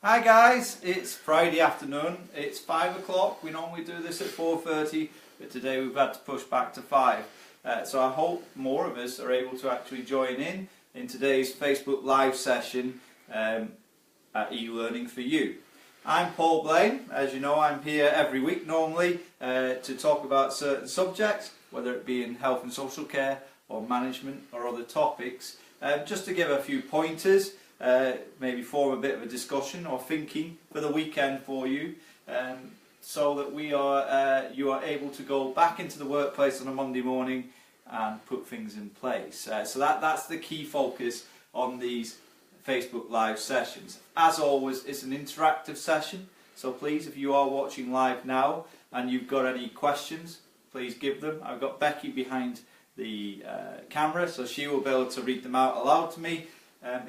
Hi guys, it's Friday afternoon, it's 5 o'clock, we normally do this at 4:30, but today we've had to push back to 5. So I hope more of us are able to actually join in today's Facebook Live session at e-learning for you. I'm Paul Blaine. As you know, I'm here every week normally to talk about certain subjects, whether it be in health and social care or management or other topics, just to give a few pointers. Maybe form a bit of a discussion or thinking for the weekend for you, so that you are able to go back into the workplace on a Monday morning and put things in place. So that's the key focus on these Facebook Live sessions. As always, it's an interactive session, so please, if you are watching live now and you've got any questions, please give them. I've got Becky behind the camera, so she will be able to read them out aloud to me.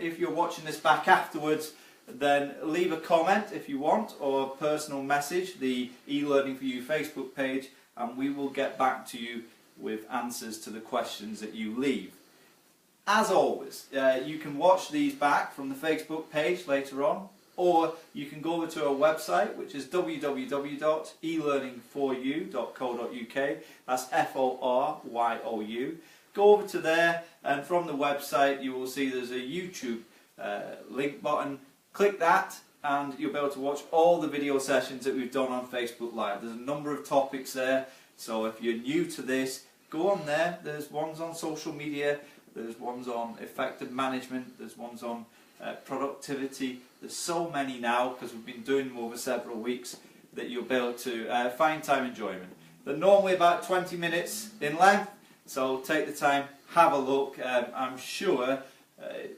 If you're watching this back afterwards, then leave a comment if you want, or a personal message, the e-learning for you Facebook page, and we will get back to you with answers to the questions that you leave. As always, you can watch these back from the Facebook page later on, or you can go over to our website, which is www.elearningforyou.co.uk. that's FORYOU. Go over to there, and from the website you will see there's a YouTube link button. Click that and you'll be able to watch all the video sessions that we've done on Facebook Live. There's a number of topics there, so if you're new to this, go on there. There's ones on social media, there's ones on effective management, there's ones on productivity. There's so many now because we've been doing them over several weeks that you'll be able to find time enjoyment. They're normally about 20 minutes in length. So take the time, have a look. I'm sure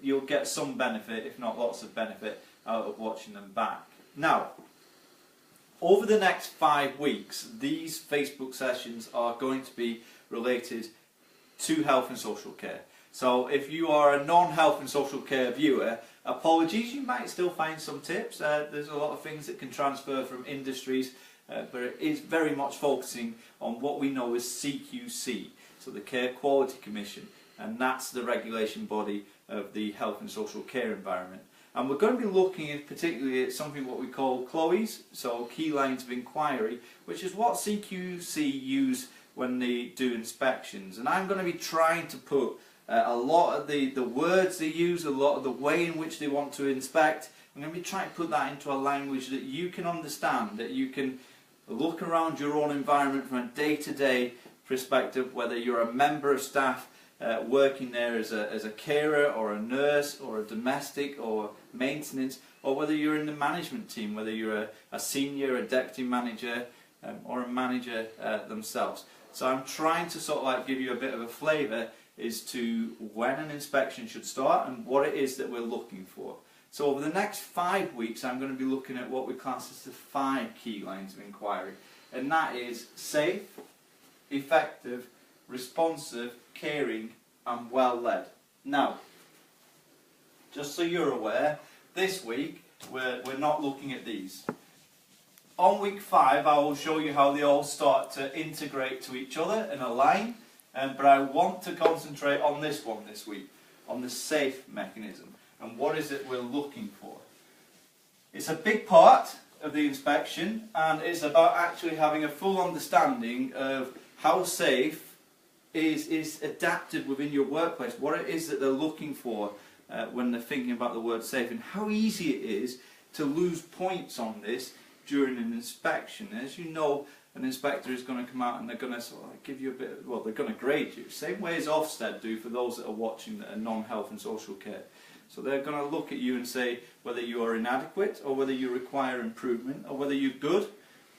you'll get some benefit, if not lots of benefit, out of watching them back. Now, over the next 5 weeks, these Facebook sessions are going to be related to health and social care. So if you are a non-health and social care viewer, apologies, you might still find some tips. There's a lot of things that can transfer from industries, but it is very much focusing on what we know as CQC. So the Care Quality Commission, and that's the regulation body of the health and social care environment. And we're going to be looking at particularly at something what we call CLOEs, so Key Lines of Enquiry, which is what CQC use when they do inspections. And I'm going to be trying to put a lot of the words they use, a lot of the way in which they want to inspect, I'm going to be trying to put that into a language that you can understand, that you can look around your own environment from a day-to-day perspective, whether you're a member of staff working there as a carer or a nurse or a domestic or maintenance, or whether you're in the management team, whether you're a senior, a deputy manager or a manager themselves. So I'm trying to sort of like give you a bit of a flavour as to when an inspection should start and what it is that we're looking for. So over the next 5 weeks I'm going to be looking at what we class as the 5 key lines of inquiry, and that is safe, effective, responsive, caring and well led. Now, just so you're aware, this week we're not looking at these. On week 5 I will show you how they all start to integrate to each other and align, but I want to concentrate on this one this week, on the safe mechanism and what is it we're looking for. It's a big part of the inspection, and it's about actually having a full understanding of how safe is adapted within your workplace, what it is that they're looking for when they're thinking about the word safe, and how easy it is to lose points on this during an inspection. As you know, an inspector is going to come out and they're going to sort of like give you a bit of, well, they're going to grade you, same way as Ofsted do for those that are watching that are non-health and social care. So they're going to look at you and say whether you are inadequate or whether you require improvement, or whether you're good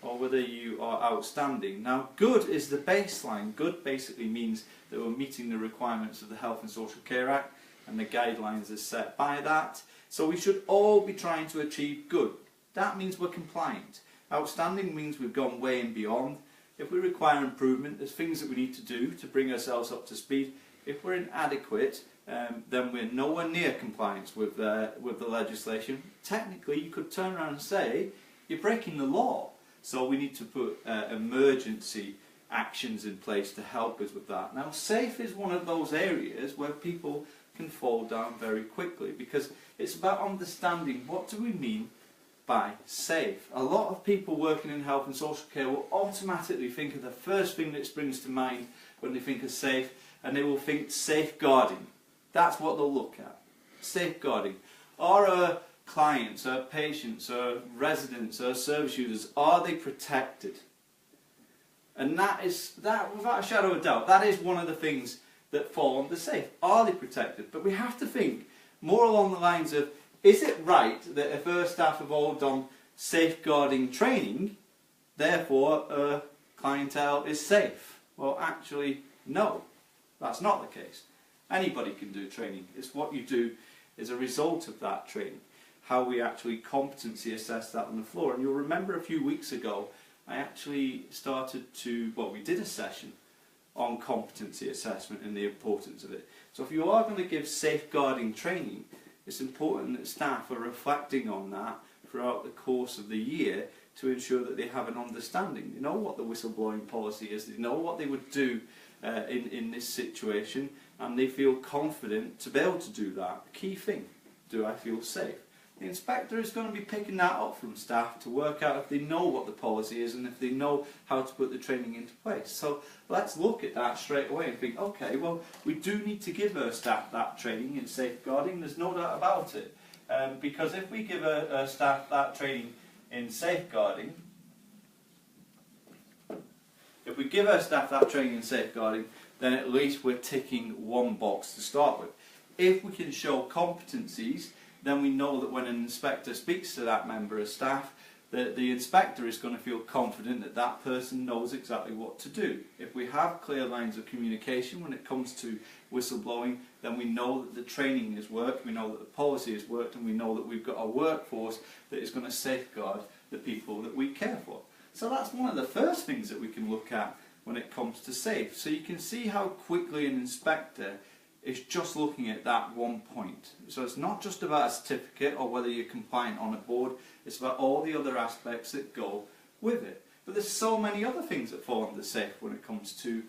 or whether you are outstanding. Now, good is the baseline. Good basically means that we're meeting the requirements of the Health and Social Care Act and the guidelines are set by that. So we should all be trying to achieve good. That means we're compliant. Outstanding means we've gone way and beyond. If we require improvement, there's things that we need to do to bring ourselves up to speed. If we're inadequate, then we're nowhere near compliance with the legislation. Technically, you could turn around and say, you're breaking the law. So we need to put emergency actions in place to help us with that. Now, safe is one of those areas where people can fall down very quickly, because it's about understanding what do we mean by safe. A lot of people working in health and social care will automatically think of the first thing that springs to mind when they think of safe, and they will think safeguarding. That's what they'll look at. Safeguarding. Are clients, our patients, our residents, our service users, are they protected? And that, without a shadow of doubt, that is one of the things that fall under safe. Are they protected? But we have to think more along the lines of, is it right that if our staff have all done safeguarding training, therefore our clientele is safe? Well, actually, no. That's not the case. Anybody can do training. It's what you do as a result of that training. How we actually competency assess that on the floor. And you'll remember a few weeks ago, I actually we did a session on competency assessment and the importance of it. So if you are going to give safeguarding training, it's important that staff are reflecting on that throughout the course of the year to ensure that they have an understanding. They know what the whistleblowing policy is, they know what they would do in this situation, and they feel confident to be able to do that. Key thing, do I feel safe? The inspector is going to be picking that up from staff to work out if they know what the policy is and if they know how to put the training into place. So let's look at that straight away and think, okay, well, we do need to give our staff that training in safeguarding, there's no doubt about it. Because if we give our staff that training in safeguarding, then at least we're ticking one box to start with. If we can show competencies, then we know that when an inspector speaks to that member of staff, that the inspector is going to feel confident that that person knows exactly what to do. If we have clear lines of communication when it comes to whistleblowing, then we know that the training has worked, we know that the policy has worked, and we know that we've got a workforce that is going to safeguard the people that we care for. So that's one of the first things that we can look at when it comes to safe. So you can see how quickly an inspector is just looking at that one point. So it's not just about a certificate or whether you're compliant on a board, it's about all the other aspects that go with it. But there's so many other things that fall under safe when it comes to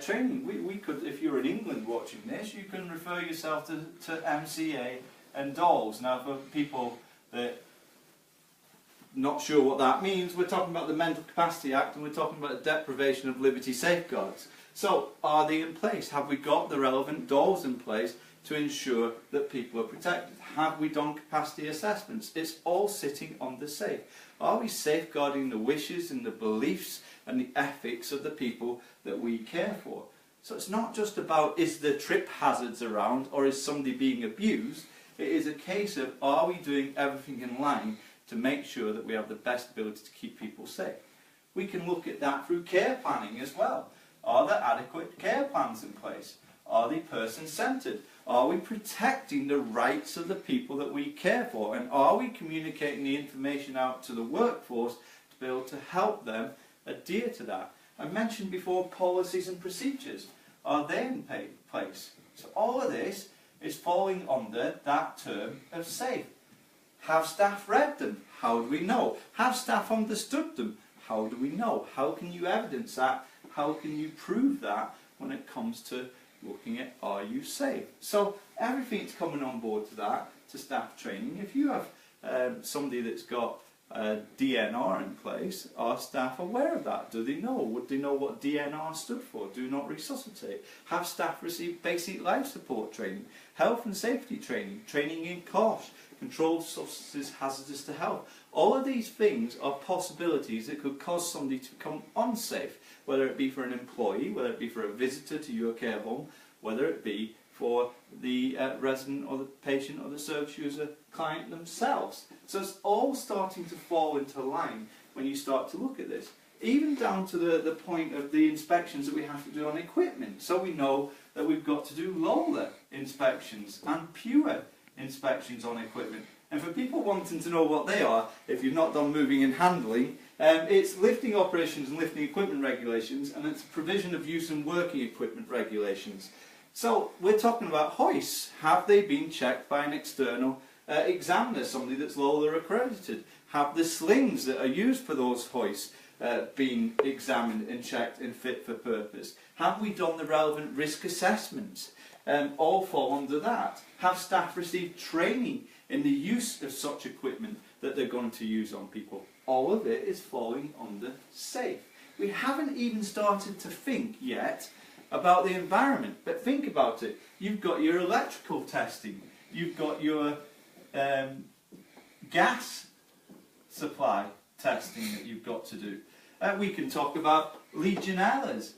training. We could, if you're in England watching this, you can refer yourself to MCA and DOLS. Now for people that not sure what that means, we're talking about the Mental Capacity Act and we're talking about the deprivation of liberty safeguards. So, are they in place? Have we got the relevant DOLS in place to ensure that people are protected? Have we done capacity assessments? It's all sitting on the safe. Are we safeguarding the wishes and the beliefs and the ethics of the people that we care for? So it's not just about, is there trip hazards around or is somebody being abused? It is a case of, are we doing everything in line to make sure that we have the best ability to keep people safe? We can look at that through care planning as well. Are there adequate care plans in place? Are they person-centred? Are we protecting the rights of the people that we care for? And are we communicating the information out to the workforce to be able to help them adhere to that? I mentioned before policies and procedures. Are they in place? So all of this is falling under that term of safe. Have staff read them? How do we know? Have staff understood them? How do we know? How can you evidence that? How can you prove that when it comes to looking at, are you safe? So everything's coming on board to that, to staff training. If you have somebody that's got DNR in place, are staff aware of that? Do they know? Would they know what DNR stood for? Do not resuscitate. Have staff received basic life support training, health and safety training, training in COSH, controlled substances hazardous to health. All of these things are possibilities that could cause somebody to become unsafe, whether it be for an employee, whether it be for a visitor to your care home, whether it be for the resident or the patient or the service user client themselves. So it's all starting to fall into line when you start to look at this. Even down to the point of the inspections that we have to do on equipment. So we know that we've got to do LOLA inspections and pure inspections on equipment. And for people wanting to know what they are, if you've not done moving and handling, it's lifting operations and lifting equipment regulations, and it's provision of use and working equipment regulations. So we're talking about hoists. Have they been checked by an external examiner, somebody that's LOLA accredited? Have the slings that are used for those hoists been examined and checked and fit for purpose? Have we done the relevant risk assessments? All fall under that. Have staff received training in the use of such equipment that they're going to use on people. All of it is falling under safe. We haven't even started to think yet about the environment, but think about it. You've got your electrical testing, you've got your gas supply testing that you've got to do. We can talk about Legionellas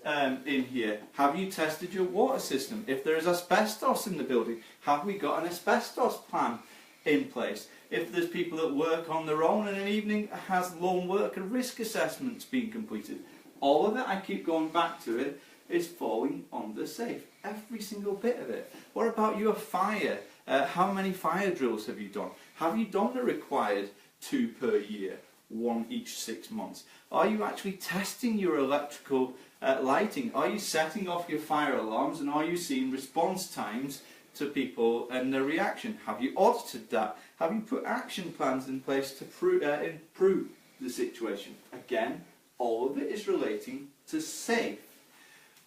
in here. Have you tested your water system? If there is asbestos in the building, have we got an asbestos plan in place? If there's people that work on their own in an evening, has lone worker risk assessments been completed? All of it, I keep going back to it, is falling under safe. Every single bit of it. What about your fire? How many fire drills have you done? Have you done the required 2 per year? 1 each 6 months? Are you actually testing your electrical lighting? Are you setting off your fire alarms, and are you seeing response times to people and their reaction? Have you audited that? Have you put action plans in place to improve the situation? Again, all of it is relating to safe.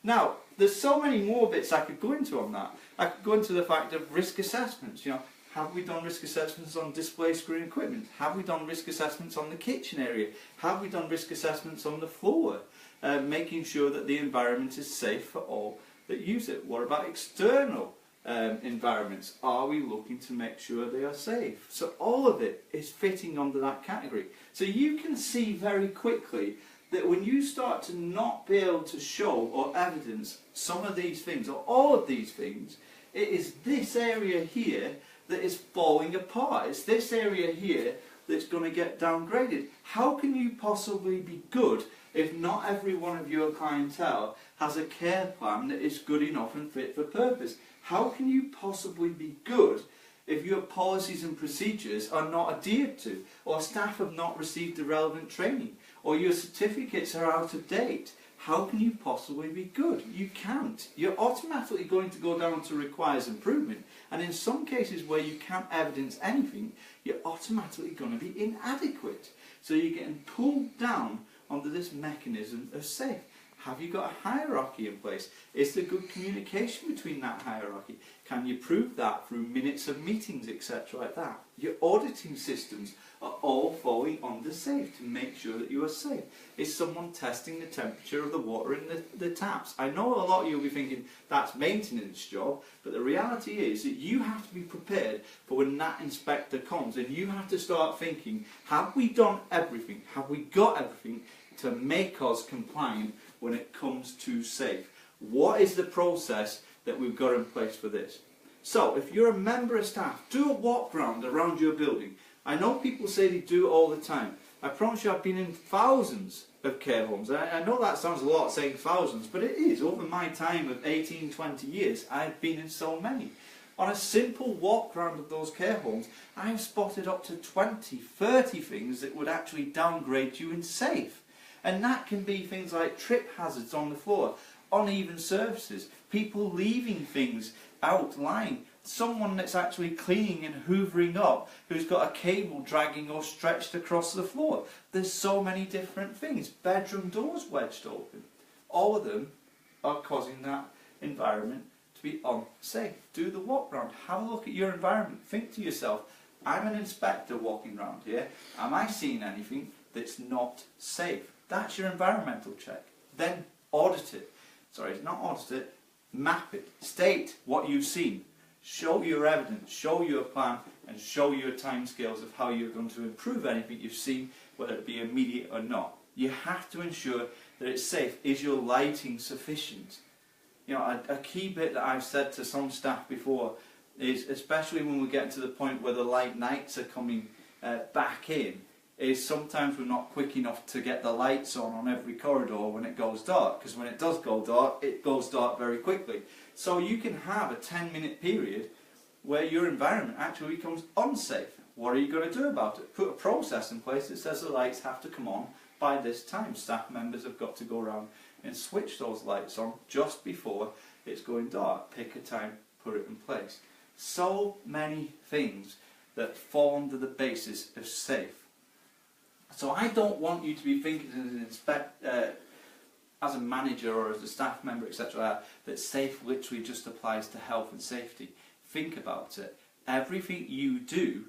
Now, there's so many more bits I could go into on that. I could go into the fact of risk assessments. You know, have we done risk assessments on display screen equipment? Have we done risk assessments on the kitchen area? Have we done risk assessments on the floor? Making sure that the environment is safe for all that use it. What about external environments? Are we looking to make sure they are safe? So all of it is fitting under that category. So you can see very quickly that when you start to not be able to show or evidence some of these things or all of these things, it is this area here that is falling apart. It's this area here that's going to get downgraded. How can you possibly be good if not every one of your clientele has a care plan that is good enough and fit for purpose? How can you possibly be good if your policies and procedures are not adhered to, or staff have not received the relevant training, or your certificates are out of date? How can you possibly be good? You can't. You're automatically going to go down to requires improvement, and in some cases where you can't evidence anything, you're automatically going to be inadequate. So you're getting pulled down under this mechanism of safe. Have you got a hierarchy in place? Is there good communication between that hierarchy? Can you prove that through minutes of meetings, etc. like that? Your auditing systems are all falling under safe to make sure that you are safe. Is someone testing the temperature of the water in the taps? I know a lot of you will be thinking that's maintenance job, but the reality is that you have to be prepared for when that inspector comes, and you have to start thinking, have we done everything? Have we got everything to make us compliant when it comes to safe? What is the process that we've got in place for this? So if you're a member of staff, do a walk round around your building. I know people say they do it all the time. I promise you I've been in thousands of care homes. I know that sounds a lot saying thousands, but it is. Over my time of 18, 20 years, I've been in so many. On a simple walk round of those care homes, I've spotted up to 20, 30 things that would actually downgrade you in safe. And that can be things like trip hazards on the floor, uneven surfaces, people leaving things out lying, someone that's actually cleaning and hoovering up who's got a cable dragging or stretched across the floor. There's so many different things. Bedroom doors wedged open. All of them are causing that environment to be unsafe. Do the walk round. Have a look at your environment. Think to yourself, I'm an inspector walking around here. Am I seeing anything that's not safe? That's your environmental check. Then audit it. Sorry, not audit it. Map it. State what you've seen. Show your evidence. Show your plan, and show your timescales of how you're going to improve anything you've seen, whether it be immediate or not. You have to ensure that it's safe. Is your lighting sufficient? You know, a key bit that I've said to some staff before is, especially when we get to the point where the light nights are coming back in, is sometimes we're not quick enough to get the lights on every corridor when it goes dark, because when it does go dark, it goes dark very quickly. So you can have a 10-minute period where your environment actually becomes unsafe. What are you going to do about it? Put a process in place that says the lights have to come on by this time. Staff members have got to go around and switch those lights on just before it's going dark. Pick a time, put it in place. So many things that fall under the basis of safe. So I don't want you to be thinking as a manager or as a staff member, etc., that safe literally just applies to health and safety. Think about it. everything you do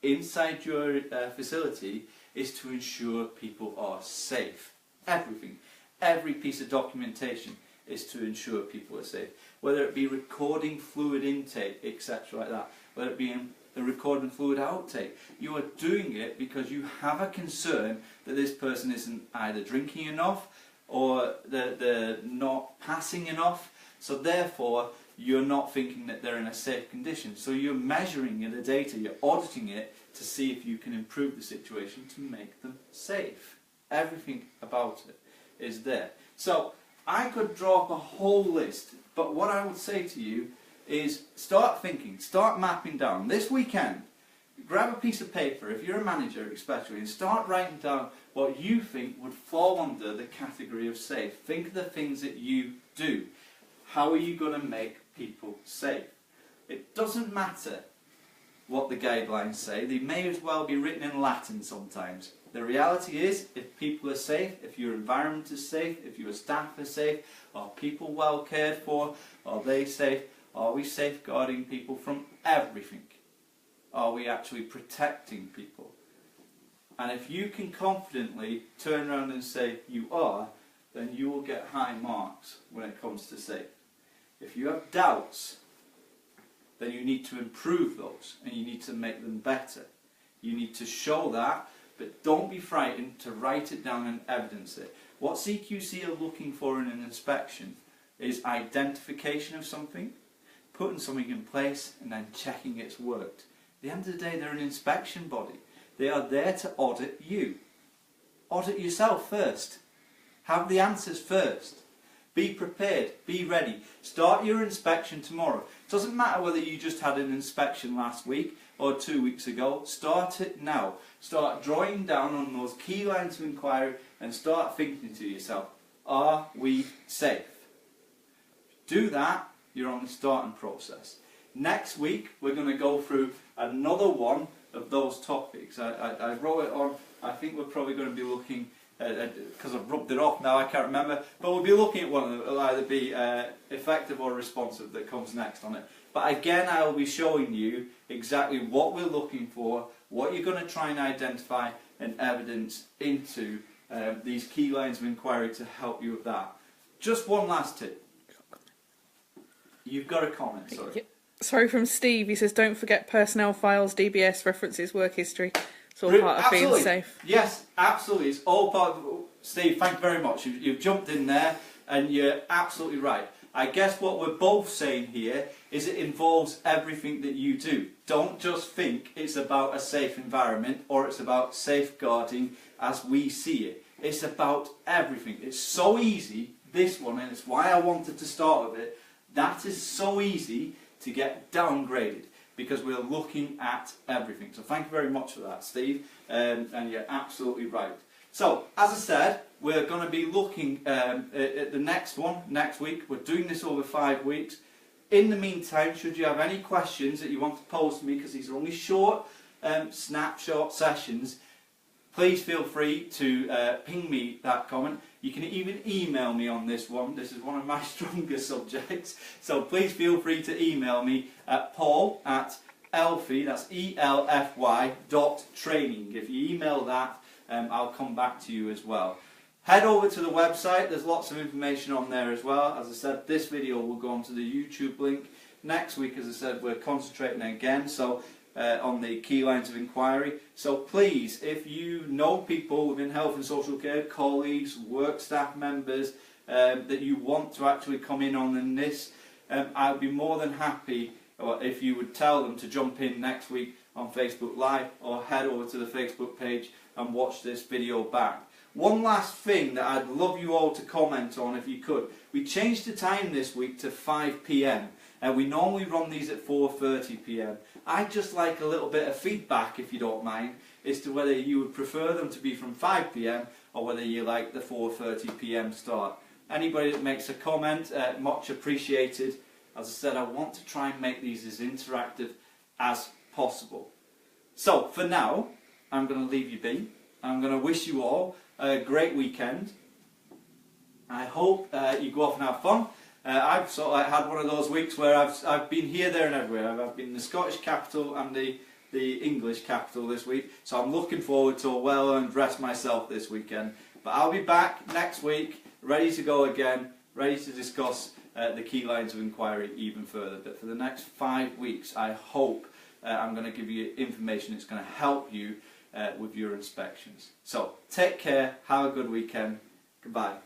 inside your facility is to ensure people are safe. Everything. Every piece of documentation is to ensure people are safe. Whether it be recording fluid intake, etc. like that, whether it be the recording fluid outtake, you are doing it because you have a concern that this person isn't either drinking enough or they're not passing enough, so therefore you're not thinking that they're in a safe condition. So you're measuring the data, you're auditing it to see if you can improve the situation to make them safe. Everything about it is there. So I could draw up a whole list, but what I would say to you is start thinking, start mapping down. This weekend, grab a piece of paper, if you're a manager especially, and start writing down what you think would fall under the category of safe. Think of the things that you do. How are you going to make people safe? It doesn't matter what the guidelines say. They may as well be written in Latin sometimes. The reality is, if people are safe, if your environment is safe, if your staff are safe, are people well cared for, are they safe, are we safeguarding people from everything? Are we actually protecting people? And if you can confidently turn around and say you are, then you will get high marks when it comes to safe. If you have doubts, then you need to improve those and you need to make them better. You need to show that, but don't be frightened to write it down and evidence it. What CQC are looking for in an inspection is identification of something, putting something in place and then checking it's worked. At the end of the day, they're an inspection body. They are there to audit you. Audit yourself first. Have the answers first. Be prepared, be ready. Start your inspection tomorrow. It doesn't matter whether you just had an inspection last week or 2 weeks ago. Start it now. Start drawing down on those key lines of inquiry and start thinking to yourself, are we safe? Do that, you're on the starting process. Next week we're going to go through another one of those topics. I wrote it on. I think we're probably going to be looking, because I've rubbed it off now, I can't remember, but we'll be looking at one of them. It'll either be effective or responsive that comes next on it. But again, I will be showing you exactly what we're looking for, what you're going to try and identify and evidence into these key lines of inquiry to help you with that. Just one last tip. You've got a comment, sorry. Yeah. Sorry, from Steve. He says, don't forget personnel files, DBS, references, work history. It's all part of being safe. Yes, absolutely. It's all part of... Steve, thank you very much. You've jumped in there and you're absolutely right. I guess what we're both saying here is it involves everything that you do. Don't just think it's about a safe environment or it's about safeguarding as we see it. It's about everything. It's so easy, this one, and it's why I wanted to start with it. That is so easy to get downgraded because we're looking at everything. So thank you very much for that, Steve, and you're absolutely right. So, as I said, we're going to be looking at the next one next week. We're doing this over 5 weeks. In the meantime, should you have any questions that you want to pose to me, because these are only short snapshot sessions, please feel free to ping me that comment. You can even email me on this one. This is one of my stronger subjects. So please feel free to email me at paul@elfy, that's elfy.training. If you email that, I'll come back to you as well. Head over to the website. There's lots of information on there as well. As I said, this video will go onto the YouTube link. Next week, as I said, we're concentrating again on the key lines of inquiry. So please, if you know people within health and social care, colleagues, work staff members, that you want to actually come in on this, I'd be more than happy if you would tell them to jump in next week on Facebook Live or head over to the Facebook page and watch this video back. One last thing that I'd love you all to comment on if you could. We changed the time this week to 5 PM and we normally run these at 4:30 PM. I'd just like a little bit of feedback, if you don't mind, as to whether you would prefer them to be from 5 PM or whether you like the 4:30 PM start. Anybody that makes a comment, much appreciated. As I said, I want to try and make these as interactive as possible. So, for now, I'm going to leave you be. I'm going to wish you all a great weekend. I hope you go off and have fun. I've sort of like had one of those weeks where I've been here, there and everywhere. I've been in the Scottish capital and the English capital this week, so I'm looking forward to a well-earned rest myself this weekend. But I'll be back next week, ready to go again, ready to discuss the key lines of inquiry even further. But for the next 5 weeks, I hope I'm going to give you information that's going to help you with your inspections. So take care, have a good weekend, goodbye.